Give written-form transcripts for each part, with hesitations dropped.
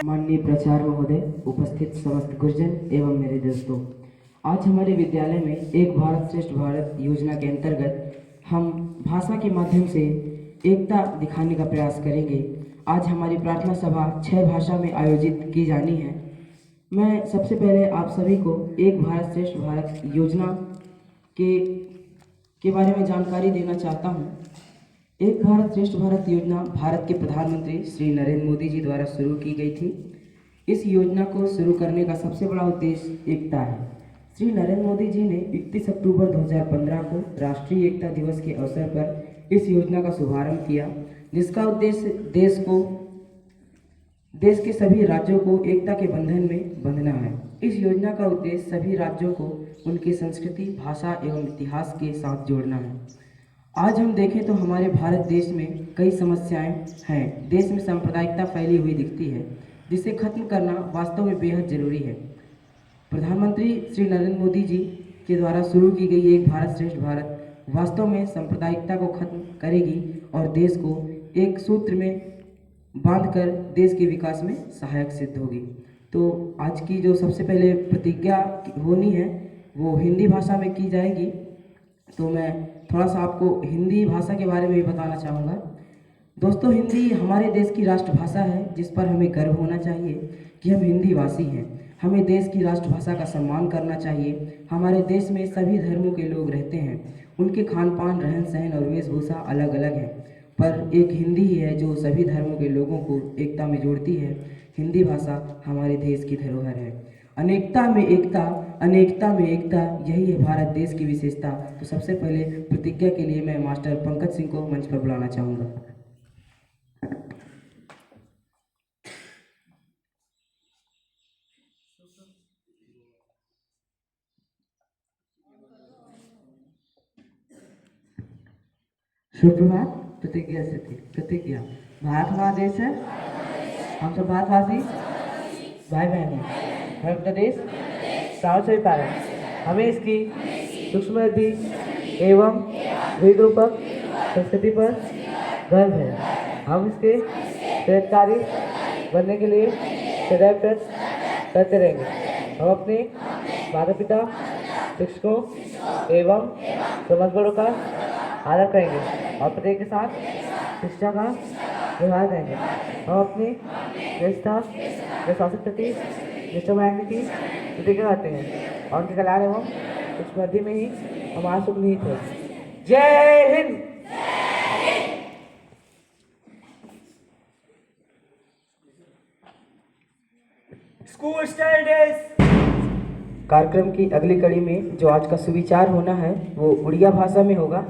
माननीय प्राचार्य महोदय, उपस्थित समस्त गुरुजन एवं मेरे दोस्तों, आज हमारे विद्यालय में एक भारत श्रेष्ठ भारत योजना के अंतर्गत हम भाषा के माध्यम से एकता दिखाने का प्रयास करेंगे। आज हमारी प्रार्थना सभा 6 भाषा में आयोजित की जानी है। मैं सबसे पहले आप सभी को एक भारत श्रेष्ठ भारत योजना के बारे में जानकारी देना चाहता हूँ। एक भारत श्रेष्ठ भारत योजना भारत के प्रधानमंत्री श्री नरेंद्र मोदी जी द्वारा शुरू की गई थी। इस योजना को शुरू करने का सबसे बड़ा उद्देश्य एकता है। श्री नरेंद्र मोदी जी ने 31 अक्टूबर 2015 को राष्ट्रीय एकता दिवस के अवसर पर इस योजना का शुभारंभ किया, जिसका उद्देश्य देश के सभी राज्यों को एकता के बंधन में बंधना है। इस योजना का उद्देश्य सभी राज्यों को उनकी संस्कृति, भाषा एवं इतिहास के साथ जोड़ना है। आज हम देखें तो हमारे भारत देश में कई समस्याएं हैं। देश में सांप्रदायिकता फैली हुई दिखती है, जिसे खत्म करना वास्तव में बेहद जरूरी है। प्रधानमंत्री श्री नरेंद्र मोदी जी के द्वारा शुरू की गई एक भारत श्रेष्ठ भारत वास्तव में सांप्रदायिकता को खत्म करेगी और देश को एक सूत्र में बांधकर देश के विकास में सहायक सिद्ध होगी। तो आज की जो सबसे पहले प्रतिज्ञा होनी है वो हिंदी भाषा में की जाएगी। तो मैं थोड़ा सा आपको हिंदी भाषा के बारे में भी बताना चाहूँगा। दोस्तों, हिंदी हमारे देश की राष्ट्रभाषा है जिस पर हमें गर्व होना चाहिए कि हम हिंदी भाषी हैं। हमें देश की राष्ट्रभाषा का सम्मान करना चाहिए। हमारे देश में सभी धर्मों के लोग रहते हैं, उनके खान पान, रहन सहन और वेशभूषा अलग अलग है, पर एक हिंदी ही है जो सभी धर्मों के लोगों को एकता में जोड़ती है। हिंदी भाषा हमारे देश की धरोहर है। अनेकता में एकता, अनेकता में एकता, यही है भारत देश की विशेषता। तो सबसे पहले प्रतिज्ञा के लिए मैं मास्टर पंकज सिंह को मंच पर बुलाना चाहूँगा। सुप्रभात। प्रतिज्ञा से थी प्रतिज्ञा। भारत हमारा देश है, हम सब भारतवासी भाई बहन हैं। हमें अपना देश प्राण से प्यारा है। हमें इसकी सूक्ष्म एवं विरूपक संस्कृति पर गर्व है। हम इसके प्रयत्नकारी बनने के लिए सदैव प्रयत्न करते रहेंगे। हम अपने माता पिता, शिक्षकों एवं समाज बड़ों का आदर करेंगे और प्रत्येक के साथ शिक्षा का व्यवहार करेंगे। हम अपनी व्यवस्था व शासन प्रति निष्ठा बनाने की प्रतिज्ञा करते हैं और उनके कल्याण एवं समृद्धि में ही हमारा सुख निहित है। जय हिंद। School standards. कार्यक्रम की अगली कड़ी में जो आज का सुविचार होना है वो उड़िया भाषा में होगा।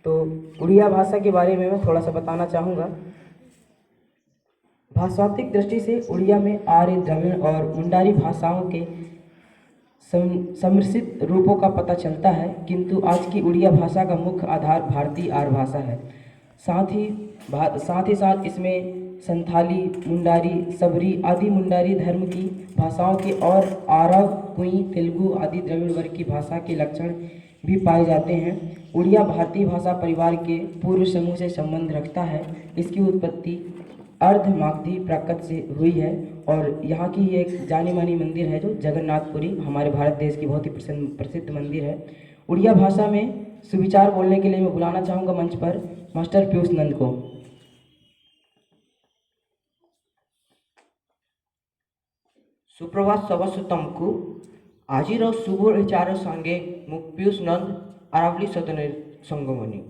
तो उड़िया भाषा के बारे में मैं थोड़ा सा बताना चाहूँगा। भाषात्मक दृष्टि से उड़िया में आर्य, द्रविड़ और मुंडारी भाषाओं के सम्मिश्रित रूपों का पता चलता है, किंतु आज की उड़िया भाषा का मुख्य आधार भारतीय आर्य भाषा है। साथ ही साथ इसमें संथाली, मुंडारी, सबरी आदि मुंडारी धर्म की भाषाओं के और आरव, कुई, तेलुगु आदि द्रविड़ वर्ग की भाषा के लक्षण भी पाए जाते हैं। उड़िया भारतीय भाषा परिवार के पूर्व समूह से संबंध रखता है। इसकी उत्पत्ति अर्धमागधी प्राकृत से हुई है और यहाँ की एक जानी मानी मंदिर है जो जगन्नाथपुरी, हमारे भारत देश की बहुत ही प्रसिद्ध मंदिर है। उड़िया भाषा में सुविचार बोलने के लिए मैं बुलाना चाहूँगा मंच पर मास्टर पीयूष नंद को। सुप्रभात समस्त तुमको। आज शुभ विचार संगे मु पीयूष नंद अरावली सदन संगमनी।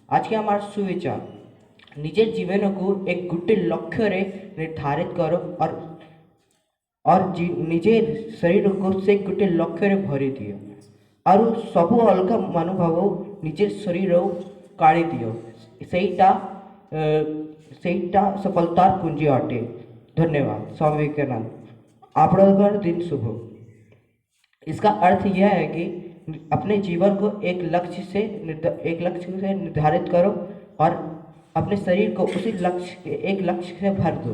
आज के हमारा सुविचार निजे जीवन को एक गोटे लक्ष्य रे निर्धारित करो और निजे शरीर को से गोटे लक्ष्य रे भरी दियो और सबू अलग मनोभाव निजे शरीर काढ़ी दियो। सेटा सफलतार कुंजी अटे। धन्यवाद। स्वामी विवेकानंद। आपका दिन शुभ हो। इसका अर्थ यह है कि अपने जीवन को एक लक्ष्य से निर्धारित करो और अपने शरीर को उसी एक लक्ष्य से भर दो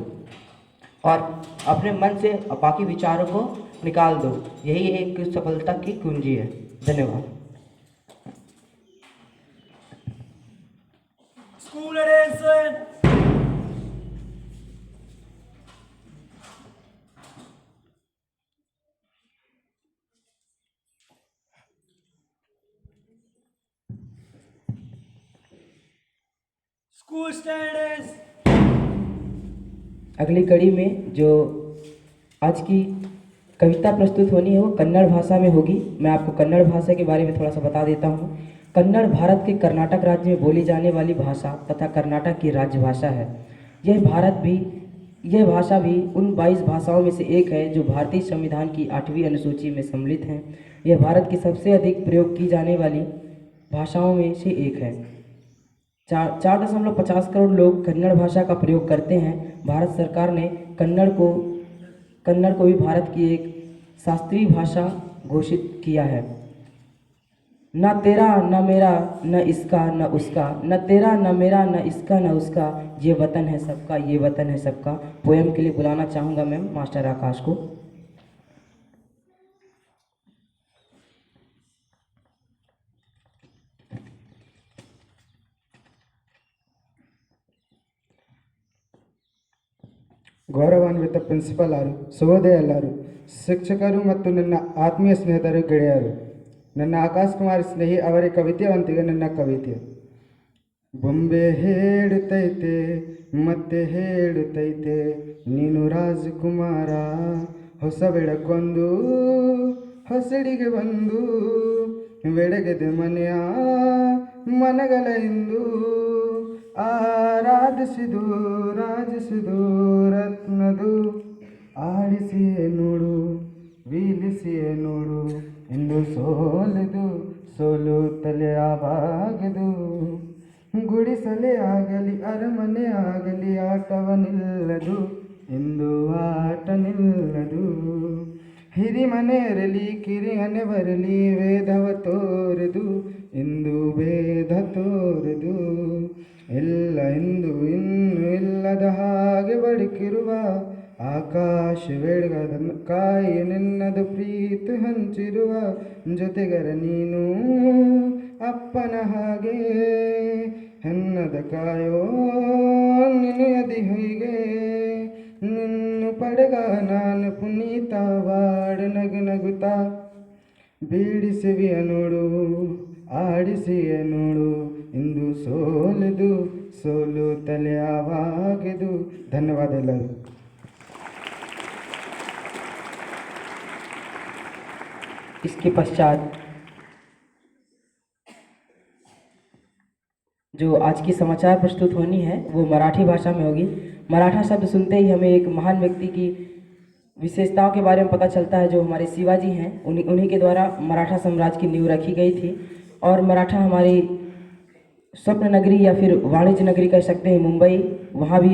और अपने मन से बाकी विचारों को निकाल दो। यही एक सफलता की कुंजी है। धन्यवाद। School attention. School standards. अगली कड़ी में जो आज की कविता प्रस्तुत होनी है वो कन्नड़ भाषा में होगी। मैं आपको कन्नड़ भाषा के बारे में थोड़ा सा बता देता हूँ। कन्नड़ भारत के कर्नाटक राज्य में बोली जाने वाली भाषा तथा कर्नाटक की राज्य भाषा है। यह भाषा भी उन 22 भाषाओं में से एक है जो भारतीय संविधान की 8वीं अनुसूची में सम्मिलित हैं। यह भारत की सबसे अधिक प्रयोग की जाने वाली भाषाओं में से एक है। 4.50 करोड़ लोग कन्नड़ भाषा का प्रयोग करते हैं। भारत सरकार ने कन्नड़ को भी भारत की एक शास्त्रीय भाषा घोषित किया है। न तेरा न मेरा न इसका न उसका, न तेरा न मेरा न इसका न उसका, ये वतन है सबका, ये वतन है सबका। पोएम के लिए बुलाना चाहूँगा मैम मास्टर आकाश को। ಗೌರವಾನ್ವಿತ ಪ್ರಿನ್ಸಿಪಲ್ ಶುಭೋದಯ ಎಲ್ಲರೂ ಶಿಕ್ಷಕರು ಮತ್ತು ನನ್ನ ಆತ್ಮೀಯ ಸ್ನೇಹಿತರು ಗೆಳೆಯರು. ನನ್ನ ಆಕಾಶ್ ಕುಮಾರ್ ಸ್ನೇಹಿ ಅವರ ಕವಿತೆಯೊಂದಿಗೆ ನನ್ನ ಕವಿತೆ. ಬೊಂಬೆ ಹೇಳುತ್ತೈತೆ ಮತ್ತೆ ಹೇಳುತ್ತೈತೆ ನೀನು ರಾಜಕುಮಾರ, ಹೊಸ ಬೆಳಕೊಂದು ಹೊಸಡಿಗೆ ಬಂದು ಬೆಳಗದೆ ಮನೆಯ ಮನಗಳ ಎಂದು ಆರಾಧಿಸಿದು ರಾಜಿಸಿದು ರತ್ನದು ಆಡಿಸಿಯೇ ನೋಡು ಬೀಳಿಸಿಯೇ ನೋಡು ಎಂದು ಸೋಲು ತಲೆ ಆವಾಗದು. ಗುಡಿಸಲೇ ಆಗಲಿ ಅರಮನೆ ಆಗಲಿ ಆಟವ ನಿಲ್ಲದು ಎಂದು ಆಟ ನಿಲ್ಲದು. ಹಿರಿಮನೆ ಇರಲಿ ಕಿರಿಯನೆ ಬರಲಿ ವೇದವ ತೋರದು ಎಂದು ವೇದ ತೋರದು. ಎಲ್ಲ ಎಂದು ಇನ್ನು ಇಲ್ಲದ ಹಾಗೆ ಬದುಕಿರುವ ಆಕಾಶ ಬೆಳಗದ ಕಾಯಿ ನಿನ್ನದು ಪ್ರೀತಿ ಹಂಚಿರುವ ಜೊತೆಗರ ನೀನು ಅಪ್ಪನ ಹಾಗೆ ಹೆನ್ನದ ಕಾಯೋ ನಿನಯದಿ ಹೀಗೆ ನಿನ್ನು ಪಡೆಗ ನಾನು ಪುನೀತವಾಡ ನಗು ನಗುತ್ತಾ ಬೀಡಿಸಿವಿಯ ನೋಡು ಆಡಿಸಿಯ ನೋಡು ಇಂದು ಸೋಲು ತಲೆ ಆವಾಗೆದು. ಧನ್ಯವಾದ ಎಲ್ಲರೂ. इसके पश्चात जो आज की समाचार प्रस्तुत होनी है वो मराठी भाषा में होगी। मराठा शब्द सुनते ही हमें एक महान व्यक्ति की विशेषताओं के बारे में पता चलता है जो हमारे शिवाजी हैं। उन्हीं के द्वारा मराठा साम्राज्य की नींव रखी गई थी और मराठा हमारी स्वप्न नगरी या फिर वाणिज्य नगरी कह सकते हैं मुंबई, वहाँ भी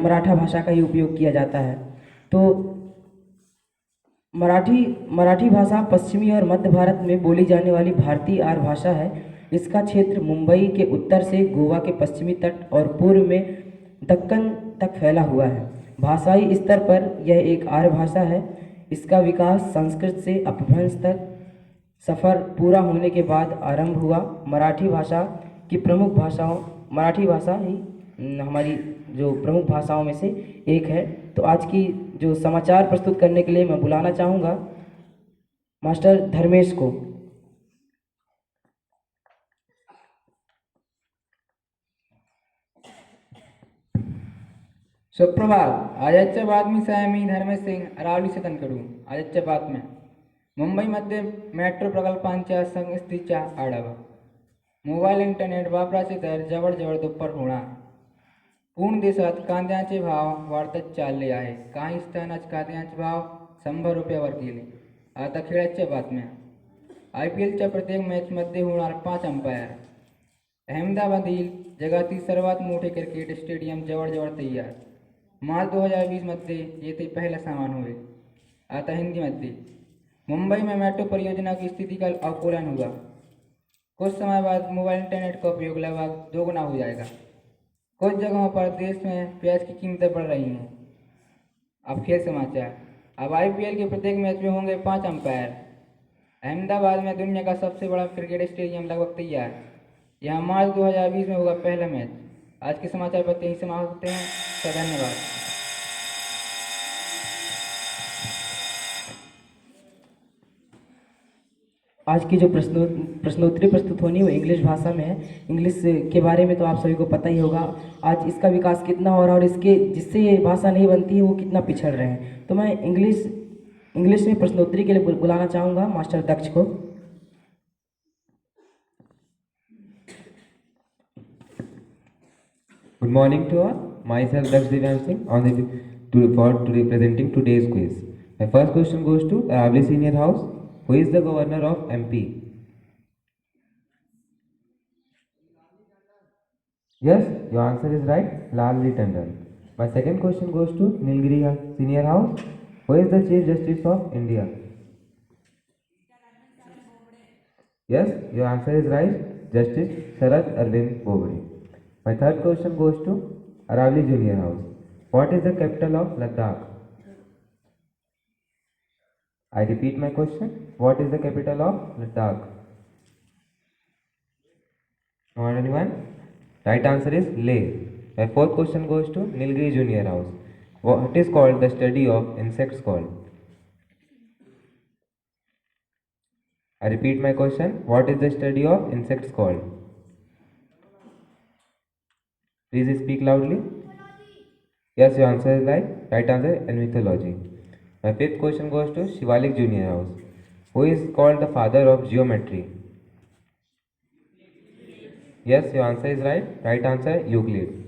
मराठा भाषा का ही उपयोग किया जाता है। तो मराठी भाषा पश्चिमी और मध्य भारत में बोली जाने वाली भारतीय आर्य भाषा है। इसका क्षेत्र मुंबई के उत्तर से गोवा के पश्चिमी तट और पूर्व में दक्कन तक फैला हुआ है। भाषाई स्तर पर यह एक आर्य भाषा है। इसका विकास संस्कृत से अपभ्रंश तक सफ़र पूरा होने के बाद आरंभ हुआ। मराठी भाषा ही हमारी जो प्रमुख भाषाओं में से एक है। तो आज की जो समाचार प्रस्तुत करने के लिए मैं बुलाना चाहूँगा मास्टर धर्मेश को। सुप्रभात. आजच्या बातमीसह मी धर्मेश सिंग अरावली से तनकडू. आजच्या बातम्या. मुंबईमध्ये मेट्रो प्रकल्पांच्या सद्यस्थितीचा आढावा. मोबाईल इंटरनेट वापराचे दर जवळजवळ दुप्पट होणार. पूर्ण देशात कांद्याचे भाव वाढतच चालले आहे. काही स्थानात कांद्याचे भाव 100 रुपयावर गेले. आता खेळाच्या बातम्या. IPLच्या प्रत्येक मॅचमध्ये होणार 5 अंपायर. अहमदाबादील जगातील सर्वात मोठे क्रिकेट स्टेडियम जवळजवळ तयार. मार्च 2020 मध्ये येथे पहला सामान होईल. आता हिंदी मध्ये. मुंबई में मेट्रो परियोजना की स्थिति का आकलन हुआ. कुछ समय बाद मोबाइल इंटरनेट का उपयोग लगभग दोगुना हो जाएगा. कुछ जगहों पर देश में प्याज की कीमतें बढ़ रही हैं. अब खेल समाचार. अब IPL के प्रत्येक मैच में होंगे 5 अंपायर. अहमदाबाद में दुनिया का सबसे बड़ा क्रिकेट स्टेडियम लगभग तैयार. यहाँ मार्च 2020 में होगा पहला मैच. आज के समाचार पत्र यहीं समाप्त होते हैं. धन्यवाद. आज की जो प्रश्नोत्तरी प्रस्तुत होनी है वो इंग्लिश भाषा में है। इंग्लिश के बारे में तो आप सभी को पता ही होगा आज इसका विकास कितना हो रहा है और इसके जिससे ये भाषा नहीं बनती है वो कितना पिछड़ रहे हैं। तो मैं इंग्लिश में प्रश्नोत्तरी के लिए बुलाना चाहूँगा मास्टर दक्ष को। Good morning to all. Myself Daksh Divyan Singh for presenting today's quiz. My first question goes to Aravali Senior House. Who is the governor of MP? Yes, your answer is right. Lalji Tandon. My second question goes to Nilgiri Senior House. Who is the Chief Justice of India? Yes, your answer is right. Justice Sharad Arvind Bobde. My third question goes to Aravali Junior House. What is the capital of Ladakh? I repeat my question. What is the capital of Ladakh? Not anyone? Right answer is Leh. My fourth question goes to Nilgiri Junior House. What is called the study of insects called? I repeat my question. What is the study of insects called? Please speak loudly. Yes, your answer is right. Right answer is mythology. My fifth question goes to Shivalik Junior House. Who is called the father of geometry? Yes, your answer is right. Right answer Euclid.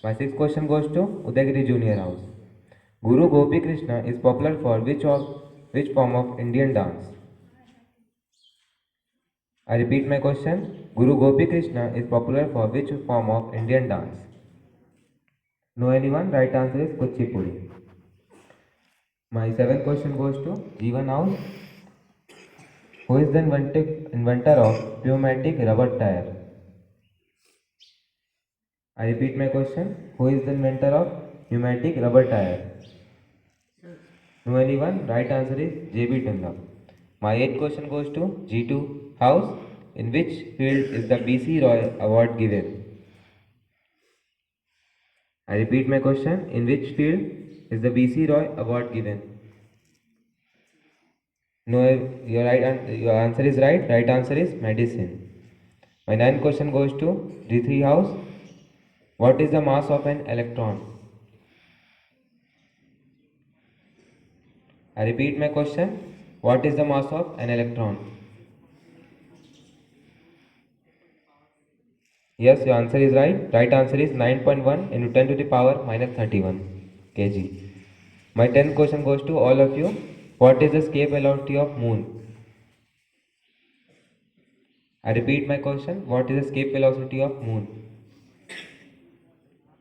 My sixth question goes to Udayagiri Junior House. Guru Gopi Krishna is popular for which form of Indian dance? I repeat my question. Guru Gopi Krishna is popular for which form of Indian dance? Know anyone? Right answer is Kuchipudi. My seventh question goes to Jeevan House. Who is the inventor of pneumatic rubber tire? I repeat my question. Who is the inventor of pneumatic rubber tire? Know anyone? Right answer is J.B. Dunlop. My eighth question goes to G2 House. In which field is the B.C. Roy Award given? I repeat my question. In which field is the B.C. Roy Award given? No, your answer is right. Right answer is medicine. My ninth question goes to D3 House. What is the mass of an electron? I repeat my question. What is the mass of an electron? Yes, your answer is right. Right answer is 9.1 into 10 to the power minus 31 kg. My 10th question goes to all of you. What is the escape velocity of moon? I repeat my question. What is the escape velocity of moon?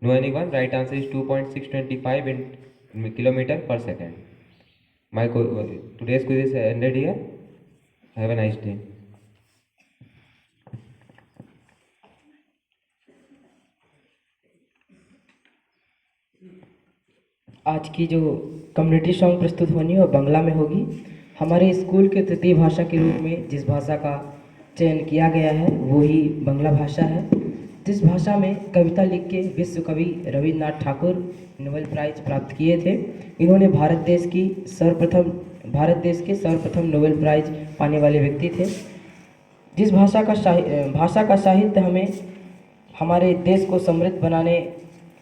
Know anyone? Right answer is 2.625 in kilometer per second. Today's quiz is ended here. Have a nice day. आज की जो community song प्रस्तुत होनी है वो बांग्ला में होगी। हमारे स्कूल के तृतीय भाषा के रूप में जिस भाषा का चयन किया गया है वो ही बांग्ला भाषा है। जिस भाषा में कविता लिख के विश्व कवि रविन्द्रनाथ ठाकुर नोबेल प्राइज प्राप्त किए थे। इन्होंने भारत देश के सर्वप्रथम नोबेल प्राइज पाने वाले व्यक्ति थे। जिस भाषा का साहित्य हमें हमारे देश को समृद्ध बनाने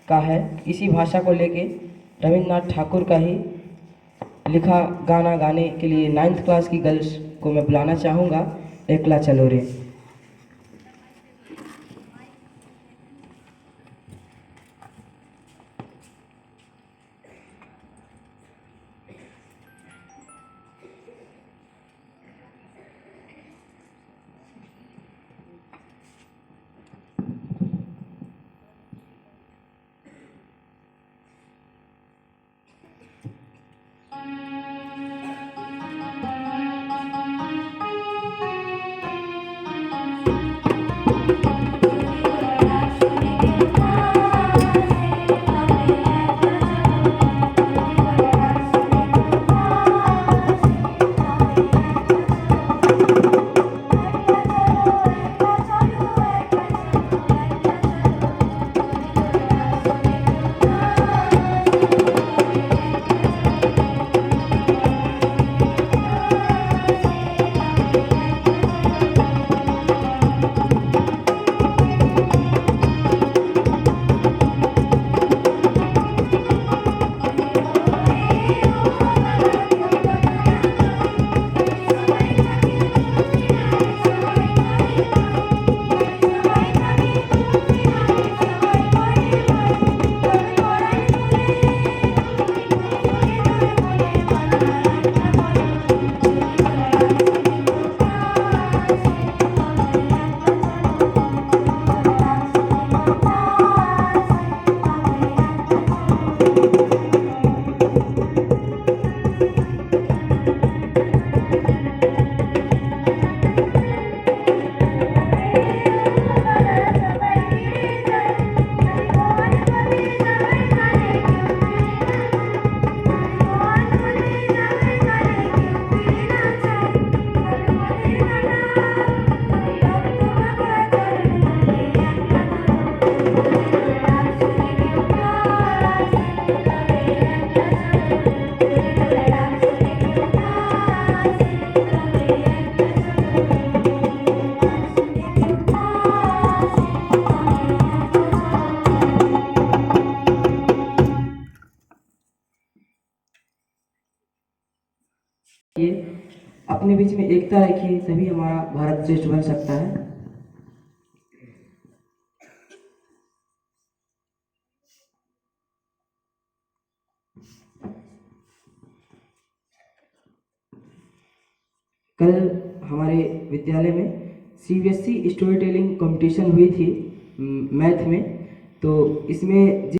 का है, इसी भाषा को लेके रविन्द्रनाथ ठाकुर का ही लिखा गाना गाने के लिए 9th क्लास की गर्ल्स को मैं बुलाना चाहूँगा। एकला चलो रे। ये अपने बीच में एकता रखिए, तभी हमारा भारत श्रेष्ठ बन सकता है। कल हमारे विद्यालय में CBSE स्टोरी टेलिंग कंपटीशन हुई थी मैथ में, तो इसमें